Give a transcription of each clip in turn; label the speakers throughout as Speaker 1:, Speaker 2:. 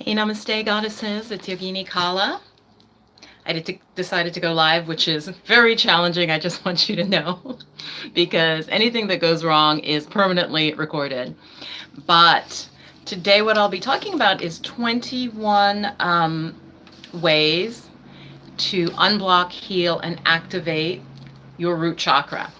Speaker 1: Hey, namaste, goddesses. It's Yogini Kala. Decided to go live, which is very challenging. I just want you to know, because anything that goes wrong is permanently recorded. But today, what I'll be talking about is 21 ways to unblock, heal, and activate your root chakra.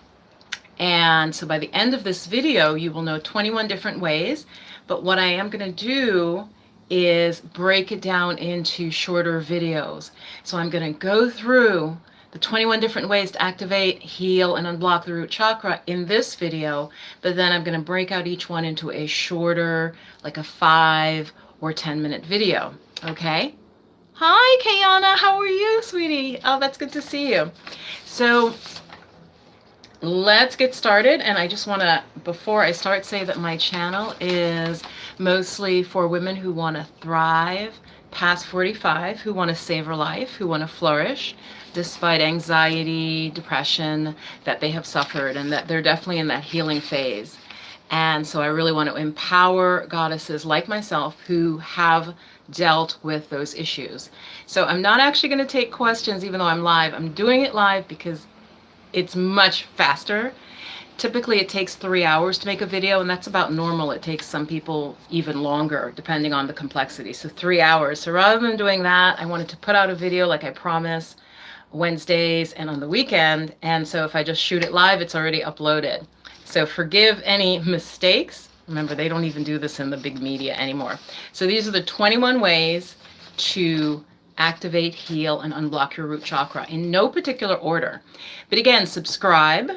Speaker 1: And so by the end of this video, you will know 21 different ways. But what I am going to do is break it down into shorter videos. So I'm going to go through the 21 different ways to activate, heal, and unblock the root chakra in this video, but then I'm going to break out each one into a shorter, like a 5 or 10-minute video. Okay? Hi, Kayana. How are you, sweetie? Oh, that's good to see you. So let's get started. And I just want to, before I start, say that my channel is mostly for women who want to thrive past 45, who want to savor life, who want to flourish despite anxiety, depression that they have suffered, and that they're definitely in that healing phase. And so I really want to empower goddesses like myself who have dealt with those issues. So I'm not actually going to take questions even though I'm live. I'm doing it live because it's much faster. Typically it takes 3 hours to make a video, and that's about normal. It takes some people even longer depending on the complexity. So 3 hours. So rather than doing that, I wanted to put out a video like I promise Wednesdays and on the weekend. And so if I just shoot it live, it's already uploaded. So forgive any mistakes. Remember, they don't even do this in the big media anymore. So these are the 21 ways to activate, heal, and unblock your root chakra in no particular order. But again, subscribe.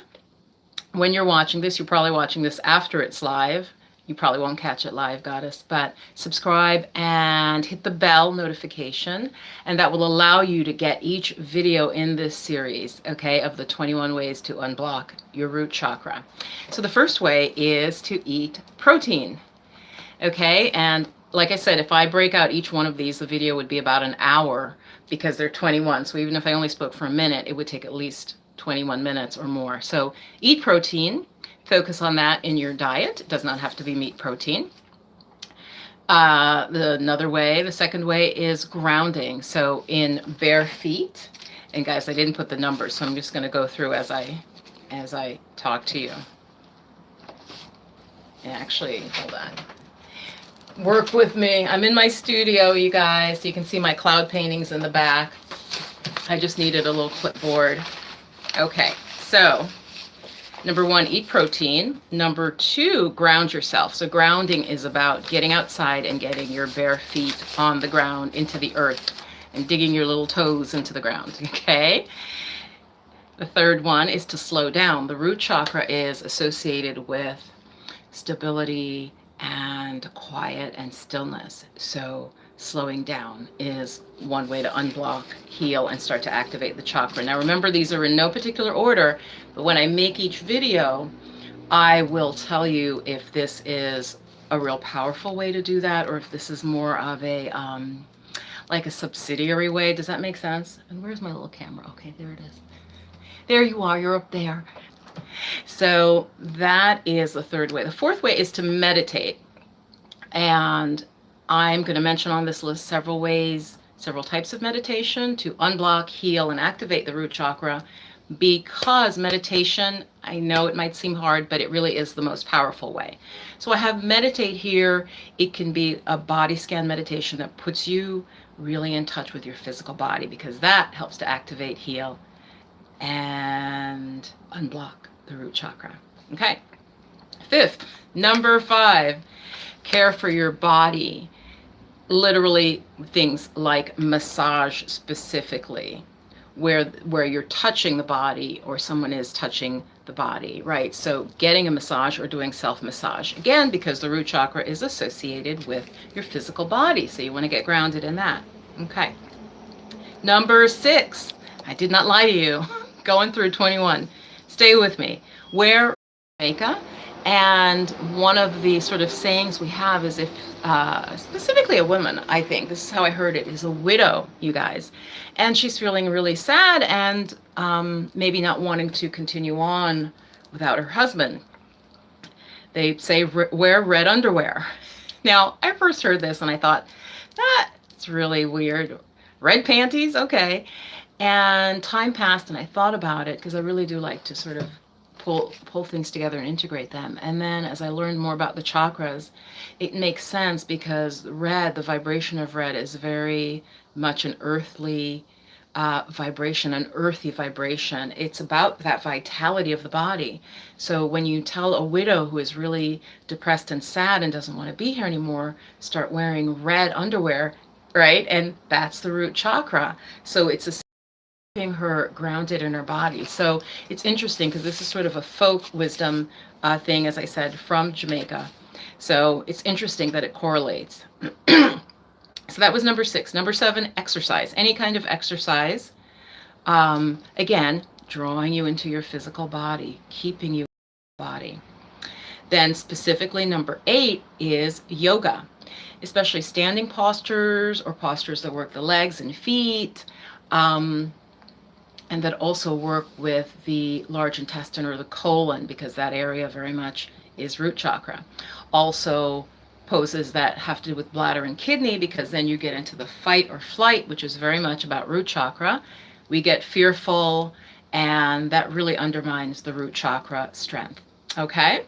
Speaker 1: When you're watching this, you're probably watching this after it's live. You probably won't catch it live, goddess, but subscribe and hit the bell notification, and that will allow you to get each video in this series, okay, of the 21 ways to unblock your root chakra. So the first way is to eat protein, okay? And like I said, if I break out each one of these, the video would be about an hour because they're 21. So even if I only spoke for a minute, it would take at least 21 minutes or more. So eat protein. Focus on that in your diet. It does not have to be meat protein. The second way is grounding. So in bare feet, and guys, I didn't put the numbers, so I'm just going to go through as I talk to you. And actually, hold on. Work with me. I'm in my studio, you guys. You can see my cloud paintings in the back. I just needed a little clipboard. Okay, so number 1, eat protein. Number 2, ground yourself. So grounding is about getting outside and getting your bare feet on the ground into the earth and digging your little toes into the ground, okay? The third one is to slow down. The root chakra is associated with stability and quiet and stillness. So slowing down is one way to unblock, heal, and start to activate the chakra. Now remember, these are in no particular order, but when I make each video, I will tell you if this is a real powerful way to do that, or if this is more of a, like a subsidiary way. Does that make sense? And where's my little camera? Okay, there it is. There you are, you're up there. So that is the third way. The fourth way is to meditate. And I'm going to mention on this list several ways, several types of meditation to unblock, heal, and activate the root chakra, because meditation, I know it might seem hard, but it really is the most powerful way. So I have meditate here. It can be a body scan meditation that puts you really in touch with your physical body, because that helps to activate, heal, and unblock the root chakra. Okay. Fifth, number 5, care for your body. Literally things like massage specifically, where you're touching the body or someone is touching the body, right? So getting a massage or doing self-massage. Again, because the root chakra is associated with your physical body, so you want to get grounded in that. Okay. Number 6, I did not lie to you. Going through 21. Stay with me. Wear makeup. And one of the sort of sayings we have is, if specifically a woman, I think, this is how I heard it, is a widow, you guys. And she's feeling really sad and maybe not wanting to continue on without her husband. They say wear red underwear. Now, I first heard this and I thought, That's really weird. Red panties? Okay. And time passed and I thought about it because I really do like to sort of pull things together and integrate them. And then as I learned more about the chakras, it makes sense because red, the vibration of red is very much an earthly vibration, an earthy vibration. It's about that vitality of the body. So when you tell a widow who is really depressed and sad and doesn't want to be here anymore, start wearing red underwear, right? And that's the root chakra. So it's a keeping her grounded in her body. So it's interesting because this is sort of a folk wisdom thing, as I said, from Jamaica. So it's interesting that it correlates. So that was number 6. Number 7, exercise. Any kind of exercise. Again, drawing you into your physical body, keeping you in your body. Then specifically number 8 is yoga, especially standing postures or postures that work the legs and feet. And that also work with the large intestine or the colon, because that area very much is root chakra. Also poses that have to do with bladder and kidney, because then you get into the fight or flight, which is very much about root chakra. We get fearful, and that really undermines the root chakra strength. Okay?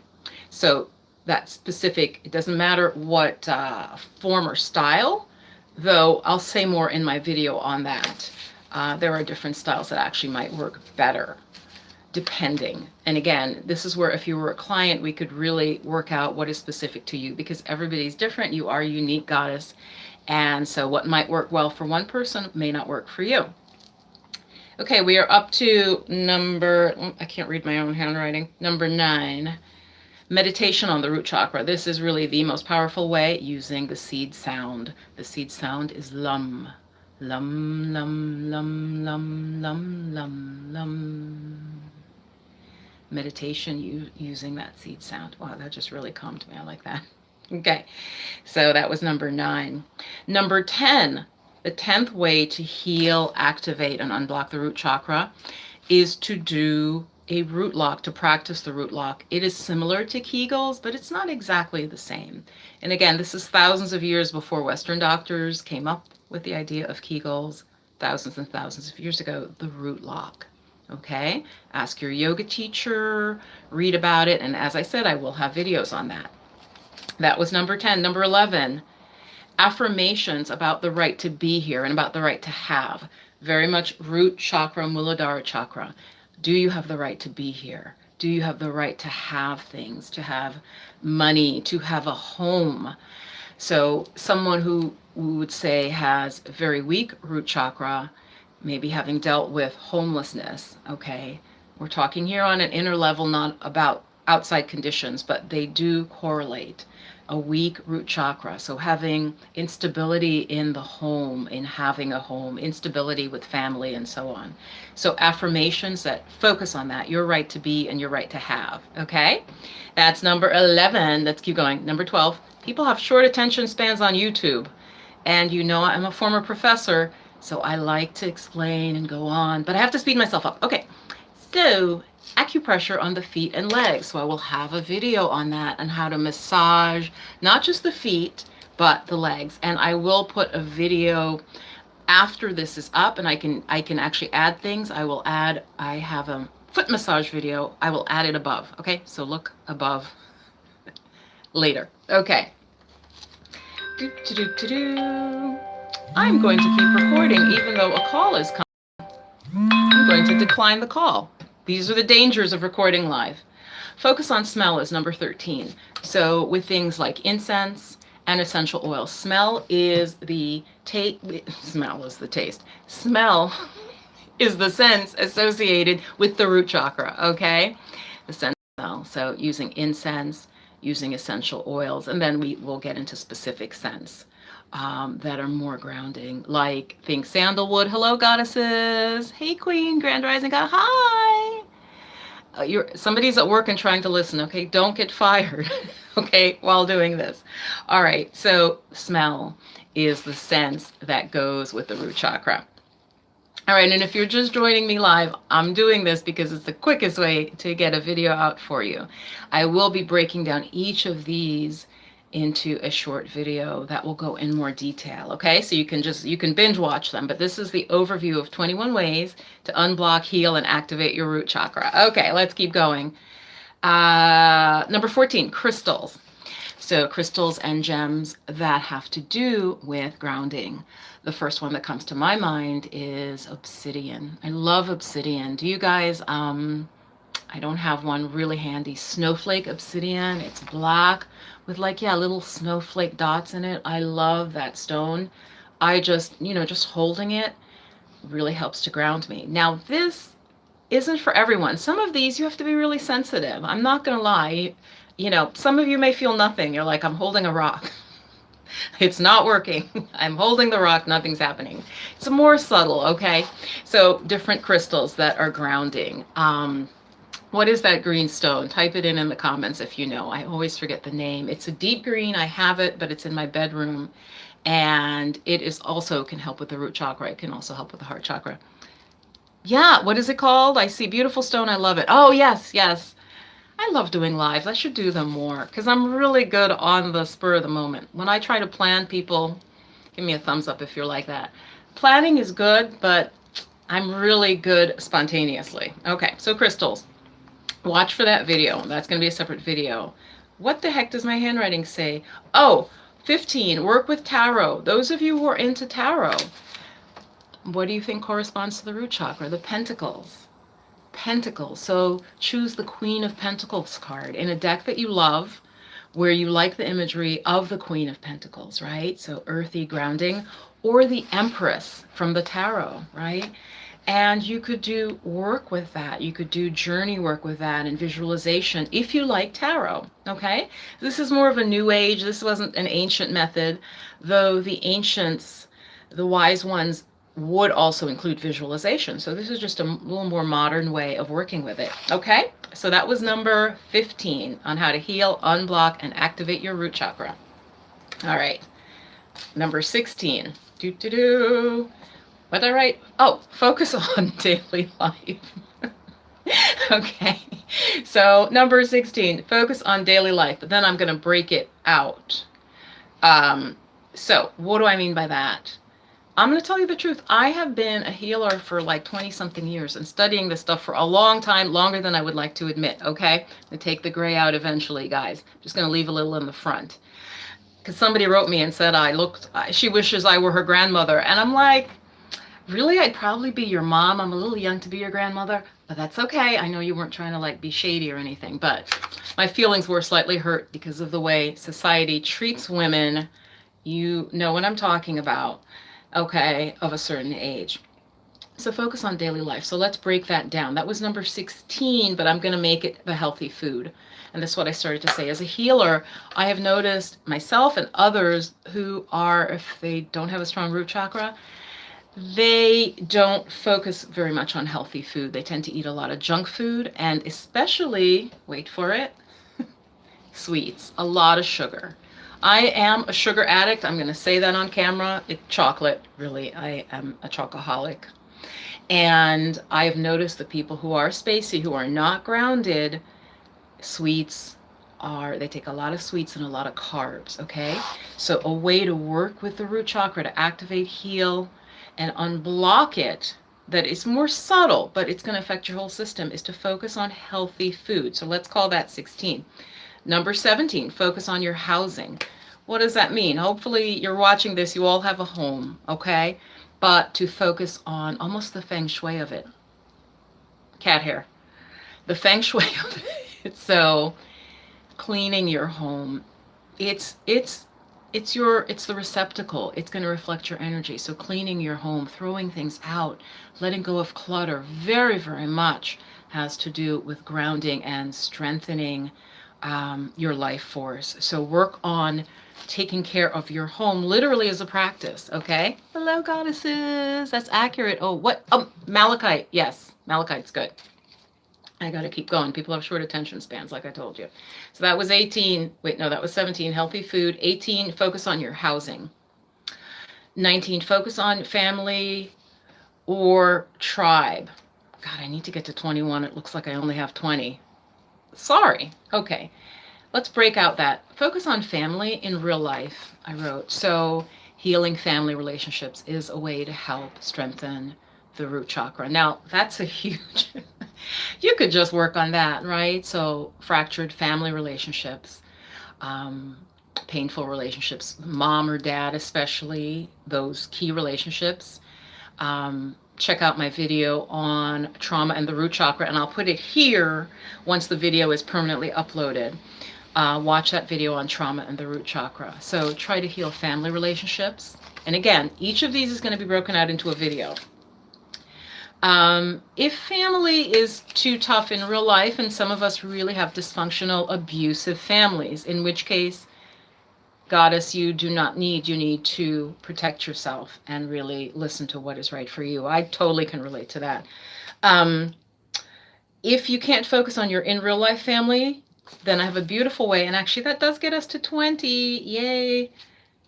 Speaker 1: So that specific, it doesn't matter what form or style, though I'll say more in my video on that. There are different styles that actually might work better, depending. And again, this is where if you were a client, we could really work out what is specific to you, because everybody's different. You are a unique goddess. And so what might work well for one person may not work for you. Okay, we are up to I can't read my own handwriting, number 9. Meditation on the root chakra. This is really the most powerful way, using the seed sound. The seed sound is lum. Lum, lum, lum, lum, lum, lum, lum. Meditation using that seed sound. Wow, that just really calmed me. I like that. Okay, so that was number 9. Number 10, the 10th way to heal, activate, and unblock the root chakra is to do a root lock, to practice the root lock. It is similar to Kegels, but it's not exactly the same. And again, this is thousands of years before Western doctors came up with the idea of Kegels, thousands and thousands of years ago, the root lock. Okay, ask your yoga teacher, read about it, and as I said, I will have videos on that. That was number 10. Number 11, affirmations about the right to be here and about the right to have. Very much root chakra, Muladhara chakra. Do you have the right to be here? Do you have the right to have things, to have money, to have a home? So someone who we would say has very weak root chakra, maybe having dealt with homelessness, okay? We're talking here on an inner level, not about outside conditions, but they do correlate. A weak root chakra, so having instability in the home, in having a home, instability with family, and so on. So affirmations that focus on that, your right to be and your right to have, okay? That's number 11. Let's keep going. Number 12, people have short attention spans on YouTube. And you know I'm a former professor, so I like to explain and go on, but I have to speed myself up. Okay, so acupressure on the feet and legs. So I will have a video on that and how to massage, not just the feet, but the legs. And I will put a video after this is up, and I can actually add things. I have a foot massage video. I will add it above. Okay, so look above later. Okay. I'm going to keep recording even though a call is coming. I'm going to decline the call. These are the dangers of recording live. Focus on smell is number 13. So with things like incense and essential oils, smell is the taste. Smell is the taste. Smell is the sense associated with the root chakra, okay? The sense of smell. So using incense, using essential oils, and then we will get into specific scents that are more grounding, like think sandalwood. Hello, goddesses. Hey, queen, grand rising god. Hi. Somebody's at work and trying to listen, okay? Don't get fired, okay, while doing this. All right, so smell is the sense that goes with the root chakra. All right, and if you're just joining me live, I'm doing this because it's the quickest way to get a video out for you. I will be breaking down each of these into a short video that will go in more detail. Okay, so you can binge watch them, but this is the overview of 21 ways to unblock, heal, and activate your root chakra. Okay, let's keep going. Number 14, crystals. So crystals and gems that have to do with grounding. The first one that comes to my mind is obsidian. I love obsidian. Do you guys, I don't have one really handy. Snowflake obsidian. It's black with like, yeah, little snowflake dots in it. I love that stone. I just, just holding it really helps to ground me. Now, this isn't for everyone. Some of these you have to be really sensitive. I'm not going to lie. Some of you may feel nothing. You're like, I'm holding a rock. It's not working. I'm holding the rock. Nothing's happening. It's more subtle, okay? So different crystals that are grounding. What is that green stone? Type it in the comments if you know. I always forget the name. It's a deep green. I have it, but it's in my bedroom. And it is also can help with the root chakra. It can also help with the heart chakra. Yeah, what is it called? I see beautiful stone. I love it. Oh, yes, yes. I love doing lives. I should do them more because I'm really good on the spur of the moment. When I try to plan, people give me a thumbs up if you're like that. Planning is good, but I'm really good spontaneously. Okay, so crystals. Watch for that video. That's going to be a separate video. What the heck does my handwriting say? Oh, 15, work with tarot. Those of you who are into tarot, what do you think corresponds to the root chakra? The pentacles. Pentacles. So choose the Queen of Pentacles card in a deck that you love, where you like the imagery of the Queen of Pentacles, right? So earthy, grounding, or the Empress from the tarot, right? And you could do work with that. You could do journey work with that and visualization if you like tarot, okay? This is more of a new age. This wasn't an ancient method, though the ancients, the wise ones, would also include visualization. So this is just a little more modern way of working with it, okay? So that was number 15 on how to heal, unblock, and activate your root chakra. All right, number 16. What did I write? Oh, focus on daily life. Okay, so number 16, focus on daily life, but then I'm going to break it out. So what do I mean by that? I'm going to tell you the truth. I have been a healer for like 20 something years and studying this stuff for a long time, longer than I would like to admit, okay? I'm going to take the gray out eventually, guys. I'm just going to leave a little in the front. Because somebody wrote me and said she wishes I were her grandmother. And I'm like, really? I'd probably be your mom. I'm a little young to be your grandmother, but that's okay. I know you weren't trying to like be shady or anything, but my feelings were slightly hurt because of the way society treats women. You know what I'm talking about. Okay, of a certain age. So focus on daily life. So let's break that down. That was number 16, but I'm going to make it the healthy food. And this is what I started to say. As a healer, I have noticed myself and others who are, if they don't have a strong root chakra, they don't focus very much on healthy food. They tend to eat a lot of junk food and especially, wait for it, sweets, a lot of sugar. I am a sugar addict. I'm going to say that on camera. Chocolate, really. I am a chocoholic. And I've noticed the people who are spacey, who are not grounded, sweets they take a lot of sweets and a lot of carbs, okay? So a way to work with the root chakra to activate, heal, and unblock it, that is more subtle, but it's going to affect your whole system, is to focus on healthy food. So let's call that 16. Number 17, focus on your housing. What does that mean? Hopefully you're watching this, you all have a home, okay? But to focus on almost the feng shui of it. Cat hair. The feng shui of it. So cleaning your home, it's the receptacle. It's going to reflect your energy. So cleaning your home, throwing things out, letting go of clutter, very, very much has to do with grounding and strengthening your life force. So work on taking care of your home literally as a practice, okay? Hello, goddesses. That's accurate. Oh, what? Oh, malachite. Yes, malachite's good. I got to keep going. People have short attention spans, like I told you. So that was 18. Wait, no, that was 17. Healthy food. 18, focus on your housing. 19, focus on family or tribe. God, I need to get to 21. It looks like I only have 20. Sorry. Okay. let's break out that. Focus on family in real life, I wrote. So healing family relationships is a way to help strengthen the root chakra. Now, that's a huge, you could just work on that, right? So fractured family relationships, um, painful relationships, mom or dad, especially those key relationships. Check out my video on trauma and the root chakra, and I'll put it here once the video is permanently uploaded. Watch that video on trauma and the root chakra. So try to heal family relationships. And again, each of these is going to be broken out into a video. If family is too tough in real life, and some of us really have dysfunctional, abusive families, in which case, Goddess, you need to protect yourself and really listen to what is right for you. I totally can relate to that. If you can't focus on your in real life family, then I have a beautiful way, and actually that does get us to 20, yay.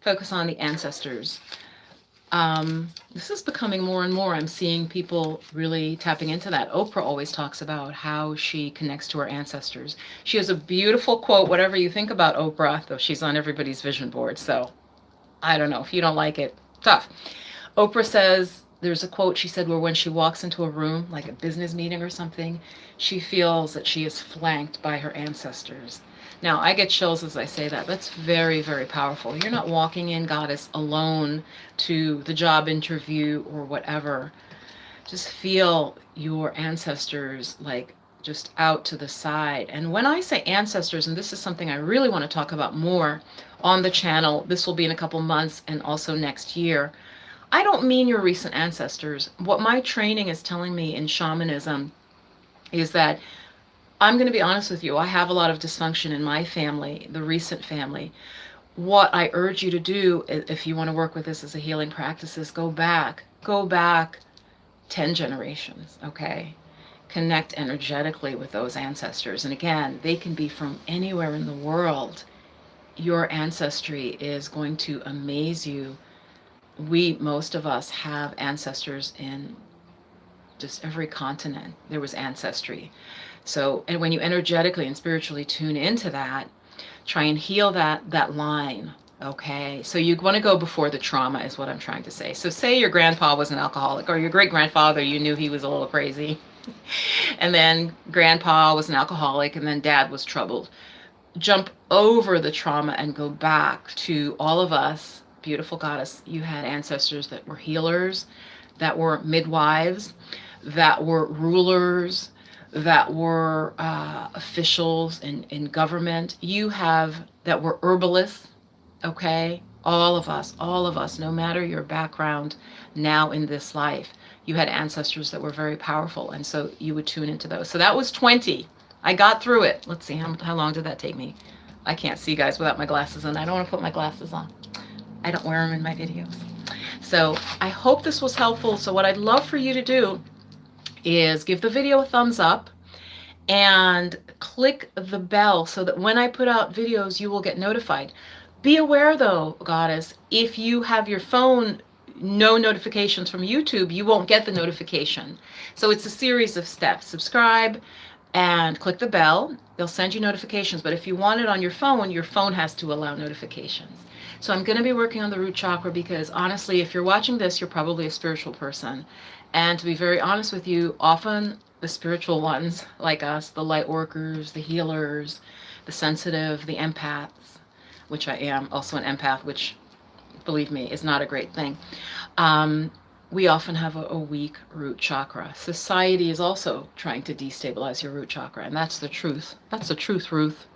Speaker 1: Focus on the ancestors. This is becoming more and more. I'm seeing people really tapping into that. Oprah always talks about how she connects to her ancestors. She has a beautiful quote, whatever you think about Oprah, though she's on everybody's vision board, so I don't know. If you don't like it, tough. Oprah says, there's a quote she said where when she walks into a room, like a business meeting or something, she feels that she is flanked by her ancestors. Now, I get chills as I say that. That's very, very powerful. You're not walking in, Goddess, alone to the job interview or whatever. Just feel your ancestors like just out to the side. And when I say ancestors, and this is something I really want to talk about more on the channel, this will be in a couple months and also next year, I don't mean your recent ancestors. What my training is telling me in shamanism is that, I'm going to be honest with you, I have a lot of dysfunction in my family, the recent family. What I urge you to do, if you want to work with this as a healing practice, is go back 10 generations, okay? Connect energetically with those ancestors. And again, they can be from anywhere in the world. Your ancestry is going to amaze you. Most of us have ancestors in just every continent. There was ancestry. So, and when you energetically and spiritually tune into that, try and heal that line, okay? So you want to go before the trauma is what I'm trying to say. So say your grandpa was an alcoholic, or your great-grandfather, you knew he was a little crazy. And then grandpa was an alcoholic, and then dad was troubled. Jump over the trauma and go back to all of us. Beautiful Goddess, you had ancestors that were healers, that were midwives, that were rulers, that were officials in government. You have that were herbalists, okay? All of us, no matter your background now in this life, you had ancestors that were very powerful, and so you would tune into those. So that was 20. I got through it. Let's see, how long did that take me? I can't see, guys, without my glasses on. I don't want to put my glasses on. I don't wear them in my videos. So I hope this was helpful. So what I'd love for you to do is give the video a thumbs up and click the bell so that when I put out videos, you will get notified. Be aware though, Goddess, if you have your phone, no notifications from YouTube, you won't get the notification. So it's a series of steps. Subscribe and click the bell. They'll send you notifications, but if you want it on your phone has to allow notifications. So I'm going to be working on the root chakra because honestly, if you're watching this, you're probably a spiritual person. And to be very honest with you, often the spiritual ones like us, the light workers, the healers, the sensitive, the empaths, which I am also an empath, which believe me is not a great thing. We often have a weak root chakra. Society is also trying to destabilize your root chakra, and that's the truth. That's the truth, Ruth.